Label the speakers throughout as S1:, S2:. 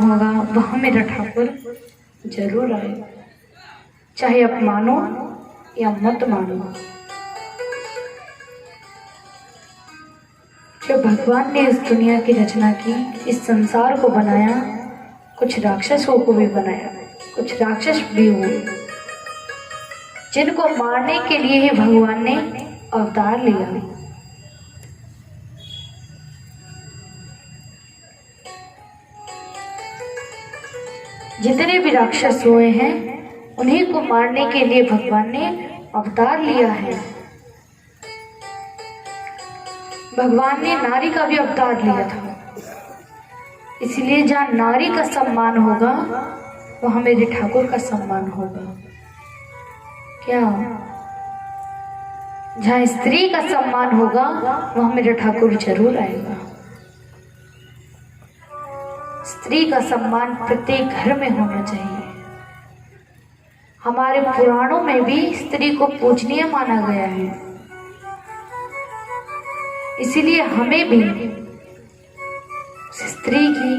S1: होगा वहाँ मेरा ठाकुर जरूर आएगा, चाहे आप मानो या मत मानो। जब भगवान ने इस दुनिया की रचना की, इस संसार को बनाया, कुछ राक्षसों को भी बनाया, कुछ राक्षस भी हुए जिनको मारने के लिए ही भगवान ने अवतार लिया। जितने भी राक्षस हुए हैं उन्हीं को मारने के लिए भगवान ने अवतार लिया है। भगवान ने नारी का भी अवतार लिया था, इसलिए जहाँ नारी का सम्मान होगा वहाँ मेरे ठाकुर का सम्मान होगा। क्या जहाँ स्त्री का सम्मान होगा वहाँ मेरा ठाकुर जरूर आएगा। स्त्री का सम्मान प्रत्येक घर में होना चाहिए। हमारे पुराणों में भी स्त्री को पूजनीय माना गया है, इसीलिए हमें भी स्त्री की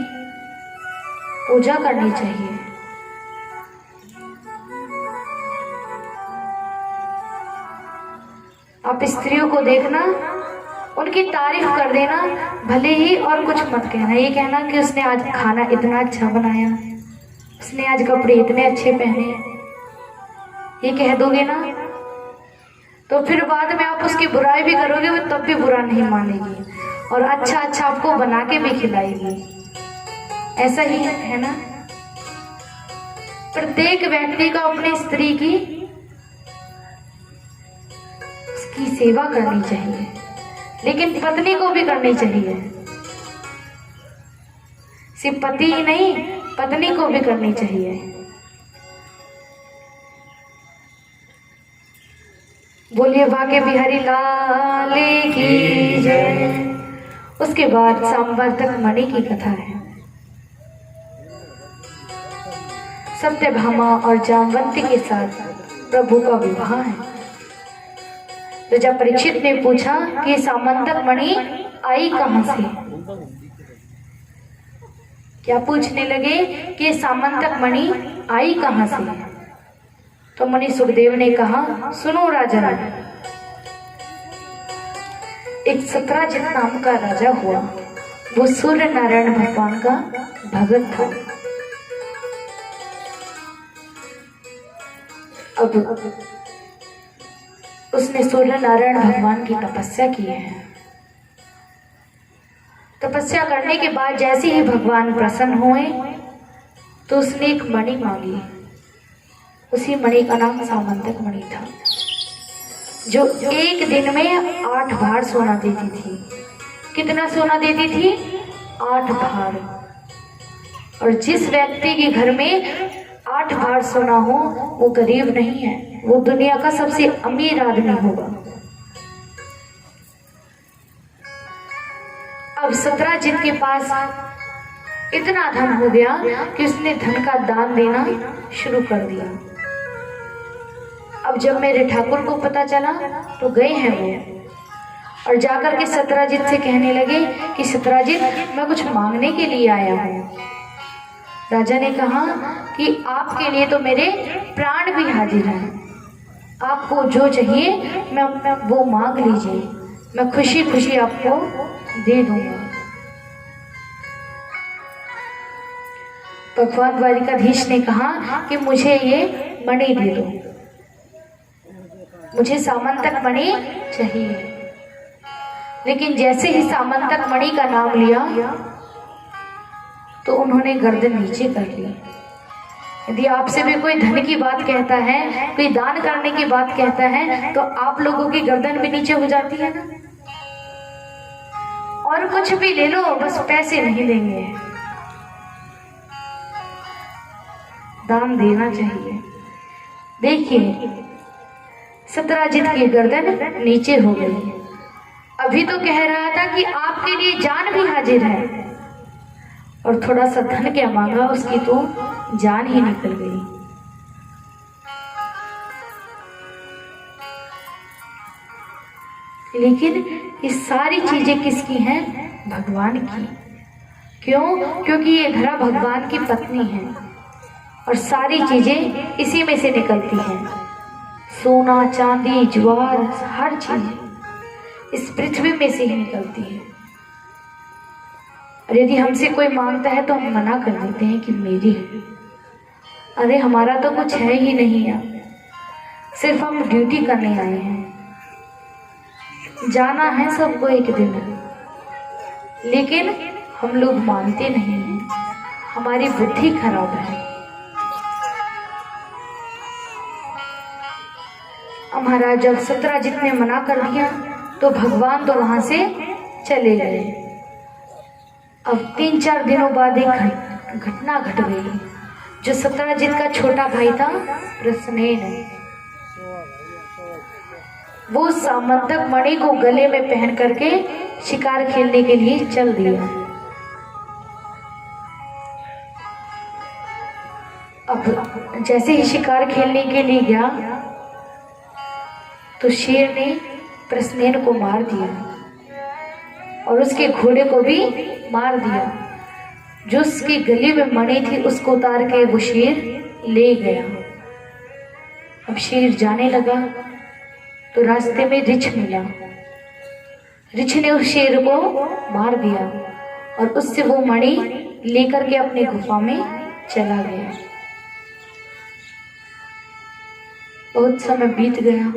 S1: पूजा करनी चाहिए। आप स्त्रियों को देखना, उनकी तारीफ कर देना भले ही, और कुछ मत कहना। ये कहना कि उसने आज खाना इतना अच्छा बनाया, उसने आज कपड़े इतने अच्छे पहने, ये कह दोगे ना तो फिर बाद में आप उसकी बुराई भी करोगे, वो तब भी बुरा नहीं मानेगी और अच्छा अच्छा आपको बना के भी खिलाएगी। ऐसा ही है ना। प्रत्येक व्यक्ति को अपनी स्त्री की उसकी सेवा करनी चाहिए, लेकिन पत्नी को भी करनी चाहिए। सिर्फ पति ही नहीं, पत्नी को भी करनी चाहिए। बोलिए भाग्य बिहारी लाल की जय। उसके बाद सांवर्तक मणि की कथा है। सत्यभामा और जामवंती के साथ प्रभु का विवाह है। तो जब परीक्षित ने पूछा कि सामंतक मणि आई कहां से, क्या पूछने लगे कि सामंतक मणि आई कहां से, तो मुनि सुखदेव ने कहा, सुनो राजा, एक सत्राजित नाम का राजा हुआ। वो सूर्य नारायण भगवान का भगत था। अब उसने सूर्य नारायण भगवान की तपस्या की है। तपस्या करने के बाद जैसे ही भगवान प्रसन्न हुए तो उसने एक मणि मांगी। उसी मणि का नाम सामंतक मणि था, जो एक दिन में 8 भार सोना देती थी। कितना सोना देती थी? 8 भार। और जिस व्यक्ति के घर में 8 भार सोना हो वो गरीब नहीं है, वो दुनिया का सबसे अमीर आदमी होगा। अब सत्राजित के पास इतना धन हो गया कि उसने धन का दान देना शुरू कर दिया। अब जब मेरे ठाकुर को पता चला तो गए हैं वो, और जाकर के सत्राजित से कहने लगे कि सत्राजित, मैं कुछ मांगने के लिए आया हूँ। राजा ने कहा कि आपके लिए तो मेरे प्राण भी हाजिर हैं, आपको जो चाहिए मैं वो मांग लीजिए, मैं खुशी खुशी आपको दे दूंगा। भगवान द्वारिकाधीश ने कहा कि मुझे ये मणि दे दो, मुझे सामंतक मणि चाहिए। लेकिन जैसे ही सामंतक मणि का नाम लिया तो उन्होंने गर्दन नीचे कर ली। यदि आपसे भी कोई धन की बात कहता है, कोई दान करने की बात कहता है, तो आप लोगों की गर्दन भी नीचे हो जाती है ना। और कुछ भी ले लो, बस पैसे नहीं देंगे। दान देना चाहिए। देखिए, सत्राजित की गर्दन नीचे हो गई। अभी तो कह रहा था कि आपके लिए जान भी हाजिर है, और थोड़ा सा धन क्या मांगा, उसकी तो जान ही निकल गई। लेकिन ये सारी चीजें किसकी हैं? भगवान की। क्यों? क्योंकि ये धरा भगवान की पत्नी है और सारी चीजें इसी में से निकलती हैं। सोना चांदी ज्वार हर चीज इस पृथ्वी में से ही निकलती है। और यदि हमसे कोई मांगता है तो हम मना कर देते हैं कि मेरी है। अरे हमारा तो कुछ है ही नहीं यार, सिर्फ हम ड्यूटी करने आए हैं। जाना है सबको एक दिन, लेकिन हम लोग मानते नहीं हैं, हमारी बुद्धि खराब है। महाराज जब सत्यराजित ने मना कर दिया तो भगवान तो वहां से चले गए। अब 3-4 दिनों बाद एक घटना घट गई। जो सत्यराजित का छोटा भाई था प्रसन्नेन, वो सामंतक मणि को गले में पहन करके शिकार खेलने के लिए चल दिया। अब जैसे ही शिकार खेलने के लिए गया तो शेर ने प्रसन्नेन को मार दिया और उसके घोड़े को भी मार दिया। जो उसकी गले में मणि थी उसको उतार के वो शेर ले गया। अब शेर जाने लगा तो रास्ते में रिछ मिला। रिछ ने उस शेर को मार दिया और उससे वो मणि लेकर के अपनी गुफा में चला गया। बहुत समय बीत गया।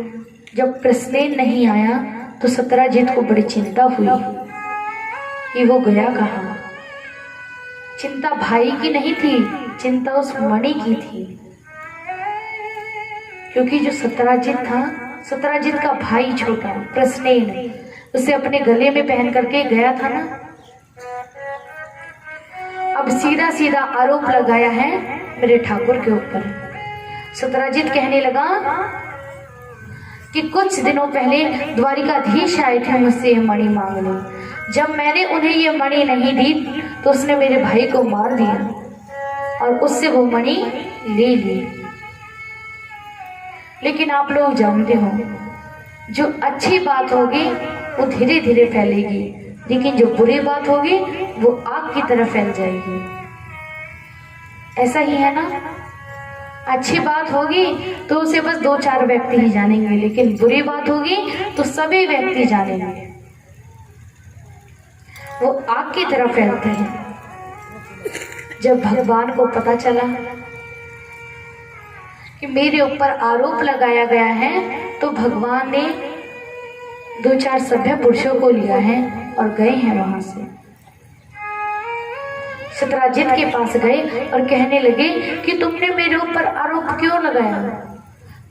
S1: जब प्रसन्नेन नहीं आया तो सत्यराजित को बड़ी चिंता हुई कि वो गया कहाँ। चिंता भाई की नहीं थी, चिंता उस मणि की थी, क्योंकि जो सत्यराजित था, सत्यराजित का भाई छोटा प्रसन्नेन, उसे अपने गले में पहन करके गया था ना। अब सीधा सीधा आरोप लगाया है मेरे ठाकुर के ऊपर। सत्यराजित कहने लगा कि कुछ दिनों पहले द्वारिकाधीश आए थे मुझसे ये मणि मांगने। जब मैंने उन्हें ये मणि नहीं दी तो उसने मेरे भाई को मार दिया और उससे वो मणि ले ली। लेकिन आप लोग जानते हो, जो अच्छी बात होगी वो धीरे धीरे फैलेगी, लेकिन जो बुरी बात होगी वो आग की तरह फैल जाएगी। ऐसा ही है ना। अच्छी बात होगी तो उसे बस 2-4 व्यक्ति ही जानेंगे, लेकिन बुरी बात होगी तो सभी व्यक्ति जानेंगे। वो आग की तरह फैलते हैं। जब भगवान को पता चला कि मेरे ऊपर आरोप लगाया गया है तो भगवान ने 2-4 सभ्य पुरुषों को लिया है और गए हैं वहां से। सत्यराजित के पास गए और कहने लगे कि तुमने मेरे ऊपर आरोप क्यों लगाया?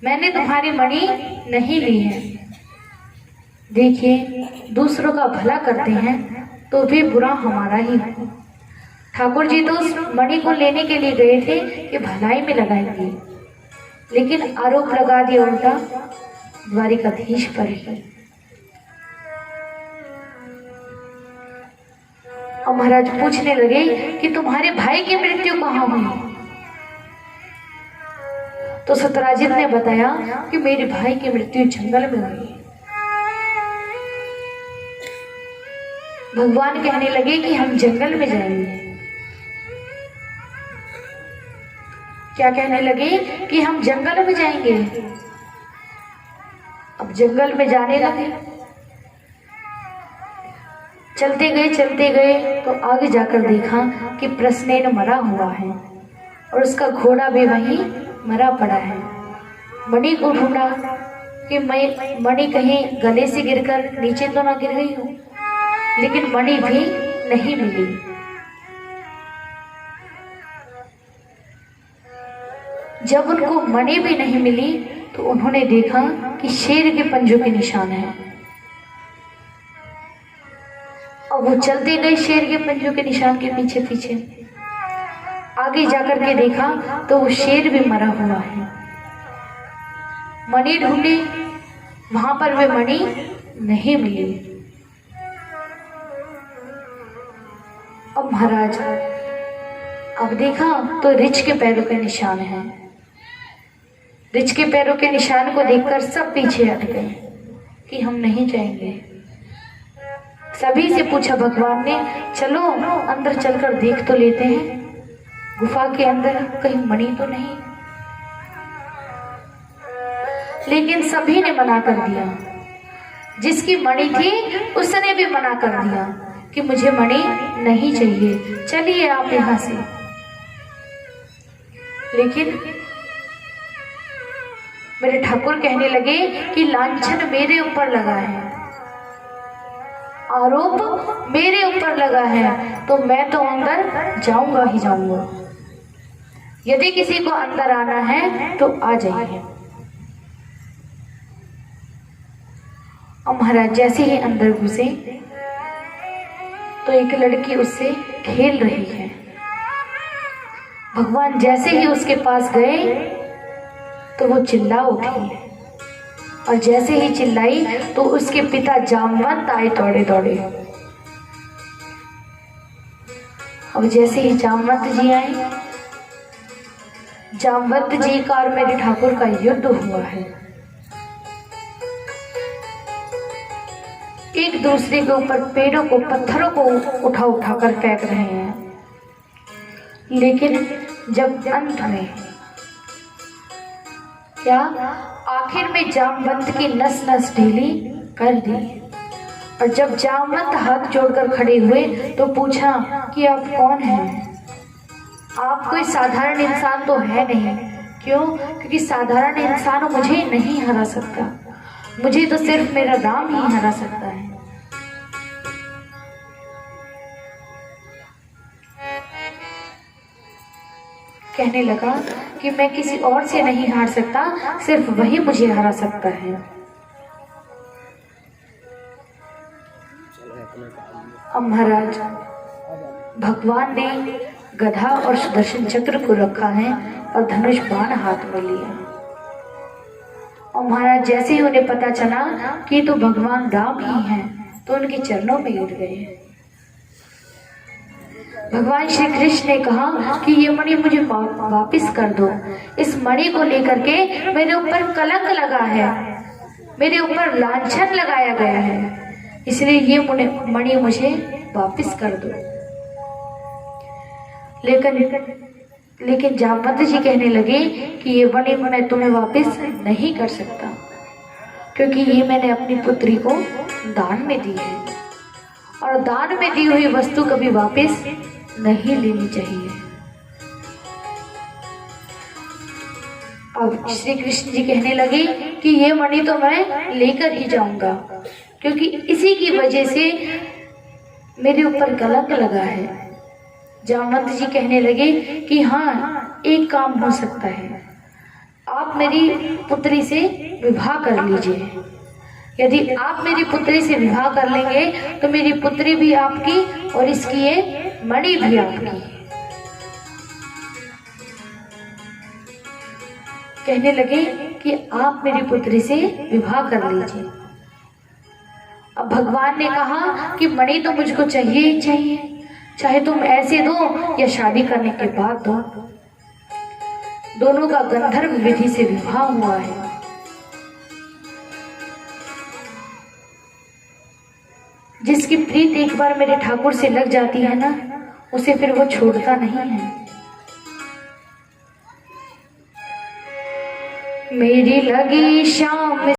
S1: मैंने तुम्हारी मणि नहीं ली है। देखिए, दूसरों का भला करते हैं तो भी बुरा हमारा ही है। ठाकुर जी तो उस मणि को लेने के लिए गए थे कि भलाई में लगाएंगे, लेकिन आरोप लगा दिया उल्टा द्वारिकाधीश पर ही। और महाराज पूछने लगे कि तुम्हारे भाई की मृत्यु कहाँ हुई? तो सत्यराजित ने बताया कि मेरे भाई की मृत्यु जंगल में हुई। भगवान कहने लगे कि हम जंगल में जाएंगे। क्या कहने लगे? कि हम जंगल में जाएंगे। अब जंगल में जाने लगे। चलते गए तो आगे जाकर देखा कि प्रसन्नेन मरा हुआ है और उसका घोड़ा भी वहीं मरा पड़ा है। मणि को ढूंढा कि मैं मणि कहीं गले से गिरकर नीचे तो ना गिर गई हूँ, लेकिन मणि भी नहीं मिली। जब उनको मणि भी नहीं मिली तो उन्होंने देखा कि शेर के पंजों के निशान हैं। और वो चलते गए शेर के पंजों के निशान के पीछे पीछे। आगे जाकर के देखा तो वो शेर भी मरा हुआ है। मणि ढूंढी, वहां पर वे मणि नहीं मिली। अब महाराज अब देखा तो रिछ के पैरों के निशान हैं। रिछ के पैरों के निशान को देखकर सब पीछे हट गए कि हम नहीं जाएंगे। सभी से पूछा भगवान ने, चलो अंदर चलकर देख तो लेते हैं, गुफा के अंदर कहीं मणि तो नहीं। लेकिन सभी ने मना कर दिया। जिसकी मणि थी उसने भी मना कर दिया कि मुझे मणि नहीं चाहिए, चलिए आप यहां से। लेकिन मेरे ठाकुर कहने लगे कि लांछन मेरे ऊपर लगा है, आरोप मेरे ऊपर लगा है, तो मैं तो अंदर जाऊंगा ही जाऊंगा। यदि किसी को अंदर आना है तो आ जाइए। और महाराज जैसे ही अंदर घुसे तो एक लड़की उससे खेल रही है। भगवान जैसे ही उसके पास गए तो वो चिल्ला उठी, और जैसे ही चिल्लाई तो उसके पिता जामवंत आए दौड़े दौड़े। अब जैसे ही जामवंत जी आए, जामवंत जी का और मेरे ठाकुर का युद्ध हुआ है। एक दूसरे के ऊपर पेड़ों को, पत्थरों को उठा उठा कर फेंक रहे हैं। लेकिन जब अंत में क्या, आखिर में जामवंत की नस नस ढीली कर दी। और जब जामवंत हाथ जोड़कर खड़े हुए तो पूछा कि आप कौन हैं? आप कोई साधारण इंसान तो है नहीं। क्यों? क्योंकि साधारण इंसान मुझे नहीं हरा सकता, मुझे तो सिर्फ मेरा राम ही हरा सकता है। कहने लगा कि मैं किसी और से नहीं हार सकता, सिर्फ वही मुझे हरा सकता है। अब महाराज भगवान ने गधा और सुदर्शन चक्र को रखा है और धनुष बाण हाथ में लिया। और महाराज जैसे ही उन्हें पता चला कि तो भगवान राम ही हैं, तो उनके चरणों में गिर गए। भगवान श्री कृष्ण ने कहा कि ये मणि मुझे वापिस कर दो। इस मणि को लेकर के मेरे ऊपर कलंक लगा है, मेरे ऊपर लांछन लगाया गया है, इसलिए ये मणि मुझे वापिस कर दो। लेकिन जामवंत जी कहने लगे कि ये मणि मैं तुम्हें वापिस नहीं कर सकता, क्योंकि ये मैंने अपनी पुत्री को दान में दी है, और दान में दी हुई वस्तु कभी वापिस नहीं लेनी चाहिए। अब श्री कृष्ण जी कहने लगे कि ये मणि तो मैं लेकर ही जाऊंगा, क्योंकि इसी की वजह से मेरे ऊपर कलंक लगा है। जामवंत जी कहने लगे कि हाँ, एक काम हो सकता है, आप मेरी पुत्री से विवाह कर लीजिए। यदि आप मेरी पुत्री से विवाह कर लेंगे तो मेरी पुत्री भी आपकी और इसकी ये मणि भी आपकी। कहने लगे कि आप मेरी पुत्री से विवाह कर लीजिए। अब भगवान ने कहा कि मणि तो मुझको चाहिए ही चाहिए, चाहे तुम ऐसे दो या शादी करने के बाद दो। दोनों का गंधर्व विधि से विवाह हुआ है। जिसकी प्रीत एक बार मेरे ठाकुर से लग जाती है ना, उसे फिर वो छोड़ता नहीं है। मेरी लगी शाम